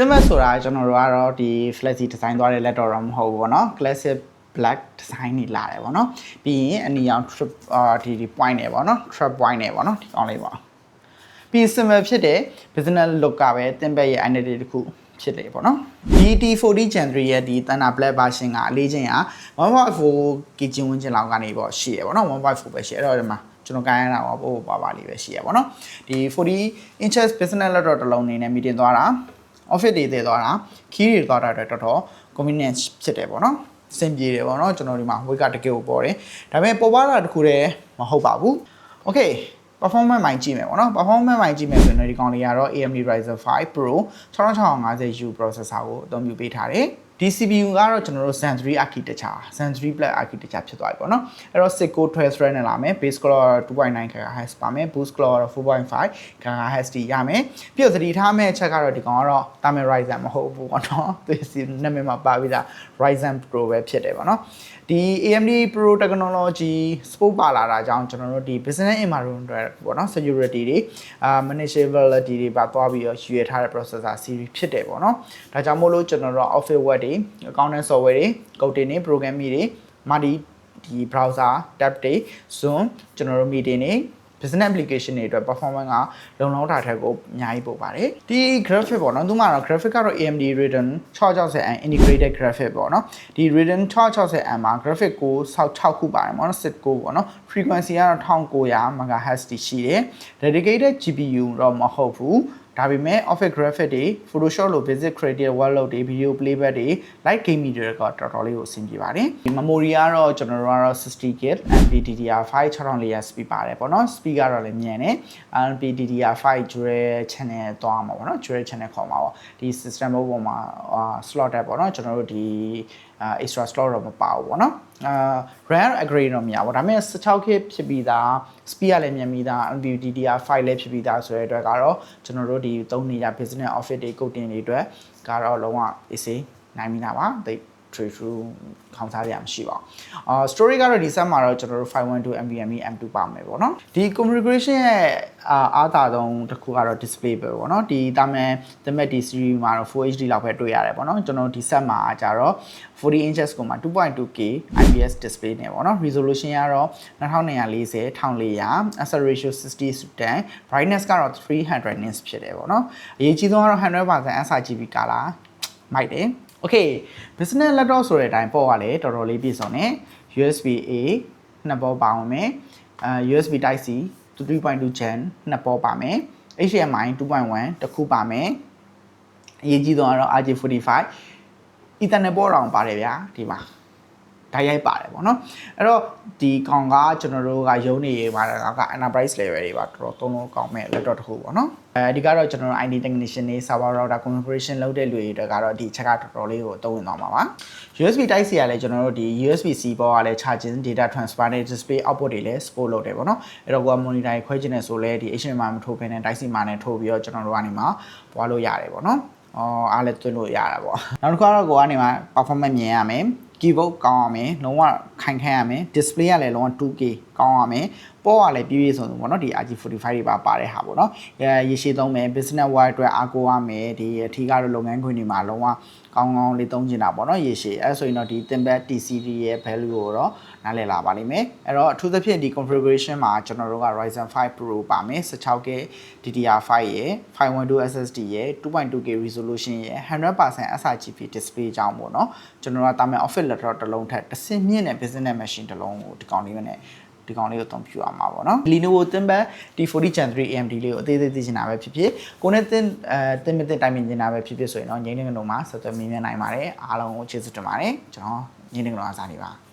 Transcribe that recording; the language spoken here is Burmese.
တင်မဲ့ဆိုတာကျွန်တော်တို့ကတော့ဒီ flexi design သွားတဲ့ laptop တော့မဟုတ်ဘူးပေါ့နော် classic black design နေလာတယ်ပေါ့နော်ပြီးရင်အနီရောင် trip ဒီ point နေပေါ့နော် trap point နေပေါ့နော်ဒီကောင်းလေးပေါ့ပြီး simple ဖြစ်တဲ့ business look ကပဲတင်မဲ့ရဲ့ identity တစ်ခုဖြစ်တယ်ပေါ့နော်ဒီ T40 Gen 3ရဲ့ဒီ Thunder Black version ကအလေးချင်းက 1.4 kg ဝန်းကျင်လောက်ကနေပေါ့ရှိရပေါ့နော် 1.4 ပဲရှိအဲ့တော့ဒီမှာကျွန်တော်ကိုင်းရတာပေါ့ပါလေးပဲရှိရပေါ့နော်ဒီ40 inches business laptop တစ်လုံးနေနဲ့ meeting သွားတာ office တွေတည်သွားတာ key တွေသွားတာအတွက်တော်တော် convenient ဖြစ်တယ်ပေါ့နော်အဆင်ပြေတယ်ပေါ့နော်ကျွန်တော်ဒီမှာ weight ကတကယ်ကိုပေါ်တယ်ဒါပေမဲ့ပေါ်ပါတာတခုတည်းမဟုတ်ပါဘူး okay performance မိုင်းကြည့်မယ်ပေါ့နော် performance မိုင်းကြည့်မယ်ဆိုရင်ဒီကောင်လေးကတော့ AMD Ryzen 5 Pro 6650U processor ကိုအသုံးပြုပေးထားတယ်ဒီ CPU ကတော့ကျွန်တော်တို့ Zen 3 architecture Zen 3 Black architecture ဖြစ်သွားပြီပေါ့နော်အဲ့တော့ 6 core 12 thread နဲ့လာမယ် base clock 2.9 GHz ပါမယ် boost clock 4.5 GHz တိရမယ်ပြီးတော့သတိထားမယ့်အချက်ကတော့ဒီကောင်ကတော့တာမန် Ryzen မဟုတ်ဘူးပေါ့နော်သူနာမည်မှာပါပြီးသား Ryzen Pro ပဲဖြစ်တယ်ပေါ့နော်ဒီ AMD Pro technology support ပါလာတာကြောင့်ကျွန်တော်တို့ဒီ business environment တွေပေါ့နော် security တွေmanageability တွေပါသွားပြီးတော့ရွေးထားတဲ့ processor series ဖြစ်တယ်ပေါ့နော်ဒါကြောင့်မို့လို့ကျွန်တော်တို့ office web တွေ accounting software တွေ code တွေ program တွေ multi ဒီ browser tab တွေ zoom ကျွန်တော်တို့ meeting တွေ business application တွေအတွက် performance ကလုံလောက်တာထက်ကိုအများကြီးပိုပါတယ်ဒီ graphic ပေါ့နော်သူမှတော့ graphic ကတော့ AMD Radeon 660M integrated graphic ပေါ့နော်ဒီ Radeon 660M မှာ graphic ကို6ခုပါတယ်ပေါ့နော်6ကိုပေါ့နော် frequency ကတော့1900 MHz တိရှိတယ် dedicated GPU တော့မဟုတ်ဘူးဒါပေမဲ့ Office Graphic တွေ Photoshop လို basic creative workload တွေ video playback တွေ light game media တွေကတော်တော်လေးကိုအဆင်ပြေပါတယ်ဒီ memory ကတော့ကျွန်တော်တို့ကတော့ 60GB LPDDR5 6400 speed ပါတယ်ပေါ့နော် speed ကတော့လည်းမြန်တယ် LPDDR5 dual channel သွားမှာပေါ့နော် dual channel ခေါ်မှာပေါ့ဒီ system ပေါ်မှာslot တက်ပေါ့နော်ကျွန်တော်တို့ဒီ extra slot တော့မပါဘူးပေါ့နော်RAM upgrade တော့မရဘူးဒါပေမဲ့ 16GB ဖြစ်ပြီးသား speed ကလည်းမြန်ပြီးသား LPDDR5 လည်းဖြစ်ပြီးသားဆိုတဲ့အတွက်ကတော့ကျွန်တော်တို့ဒီသုံးနေကြ business office တွေ coding တွေအတွက်ကတော့လုံးဝ easy နိုင်ပြီးသားပါတိတ် true ခေါင်းစားရမရှိပါဘူး story ကတော့ဒီ set မှာတော့ကျွန်တော်တို့ 512 NVMe M2 ပါမယ်ပေါ့နော်ဒီ configuration ရဲ့အားသာဆုံးတစ်ခုကတော့ display ပဲပေါ့နော်ဒီတာမန် Thematic D series မှာတော့ Full HD လောက်ပဲတွေ့ရတယ်ပေါ့နော်ကျွန်တော်ဒီ set မှာကြတော့40 inches ကိုမှ 2.2K IPS display နဲ့ပေါ့နော် resolution ကတော့2240 1400 aspect ratio 60:10 brightness ကတော့ 300 nits ဖြစ်တယ်ပေါ့နော်အရေးကြီးဆုံးကတော့ 100% sRGB color မိုက်တယ်Okay business laptop ဆိုတဲ့အတိုင်းပေါ်ကလည်းတော်တော်လေးပြည့်စုံတယ် USB A နှစ်ပေါ်ပါဝင်မယ်USB Type C 3.2 Gen နှစ်ပေါ်ပါမယ် HDMI 2.1 တစ်ခုပါမယ်အရေးကြီးဆုံးကတော့ RJ45 Ethernet ပေါ်တောင်ပါတယ်ဗျာဒီမှာဓာတ်ရိုက်ပါတယ်ပေါ့နော်အဲ့တော့ဒီကောင်ကကျွန်တော်တို့ကရုံးနေပါတာက enterprise level တွေပါတော်တော်သုံးလို့ကောင်းမဲ့ laptop တစ်ခုပေါ့နော်ဒီကတော့ကျွန်တော်တို့ IT technician တွေ server router configuration လုပ်တဲ့လူတွေအတွက်ကတော့ဒီအချက်ကတော်တော်လေးကိုအသုံးဝင်သွားမှာပါ USB Type C ကလည်းကျွန်တော်တို့ဒီ USB-C ပေါ်ကလည်း charging data transfer နဲ့ display output တွေလည်း support လုပ်တယ်ပေါ့နော်အဲ့တော့ကိုက monitor ခွဲချင်တယ်ဆိုလဲဒီ HDMI မထိုးဘဲနဲ့ Type C မှာနဲ့ထိုးပြီးတော့ကျွန်တော်တို့ကနေမှပွားလို့ရတယ်ပေါ့နော်အားလည်းသွင်းလို့ရတာပေါ့နောက်တစ်ခါတော့ကိုကနေမှ performance မြင်ရမယ် keyboard ကောင်းရမယ်လုံးဝခိုင်ခန့်ရမယ် display ကလည်းလုံးဝ 2K ကောင်းရမယ်ပေါ်ကလည်းပြည့်ပြည့်စုံစုံပေါ့နော်ဒီ RG45 တွေပါတဲ့ဟာပေါ့နော်ရေရှည်သုံးမယ် business wire အတွက်အားကိုးရမယ်ဒီအထီးကတော့လုပ်ငန်းခွင်တွေမှာလုံးဝကောင်းကောင်းလေးသုံးချင်တာပေါ့နော်ရေရှည်အဲဆိုရင်တော့ဒီ ThinkPad TCD ရဲ့ value ကိုတော့နားလည်လာပါလိမ့်မယ်အဲ့တော့အထူးသဖြင့်ဒီ configuration မှာကျွန်တော်တို့က Ryzen 5 Pro ပါမယ် 16GB DDR5 ရဲ့ 512 SSD ရဲ့ 2.2K resolution ရဲ့ 100% sRGB display ကြောင့်ပေါ့နော်ကျွန်တော်တို့ကတာမန် office laptop တစ်လုံးထက်တစ်ဆင့်မြင့်တဲ့ business machine တစ်လုံးကိုဒီကောင်လေးနဲ့ဒီကောင်လေးကိုအသုံးပြုရမှာပေါ့နော် Lenovo ThinkPad T40 Gen 3 AMD လေးကိုအသေးသေးသိချင်တာပဲဖြစ်ဖြစ်ကိုနဲ့တင်မတင်တိုင်ပင်ချင်တာပဲဖြစ်ဖြစ်ဆိုရင်တော့ငိမ့်နေကလုံးမှာဆက်သွယ်မြင်နိုင်ပါတယ်အားလုံးကိုကျေးဇူးတင်ပါတယ်ကျွန်တော်ငိမ့်နေကလုံးအားစားနေပါ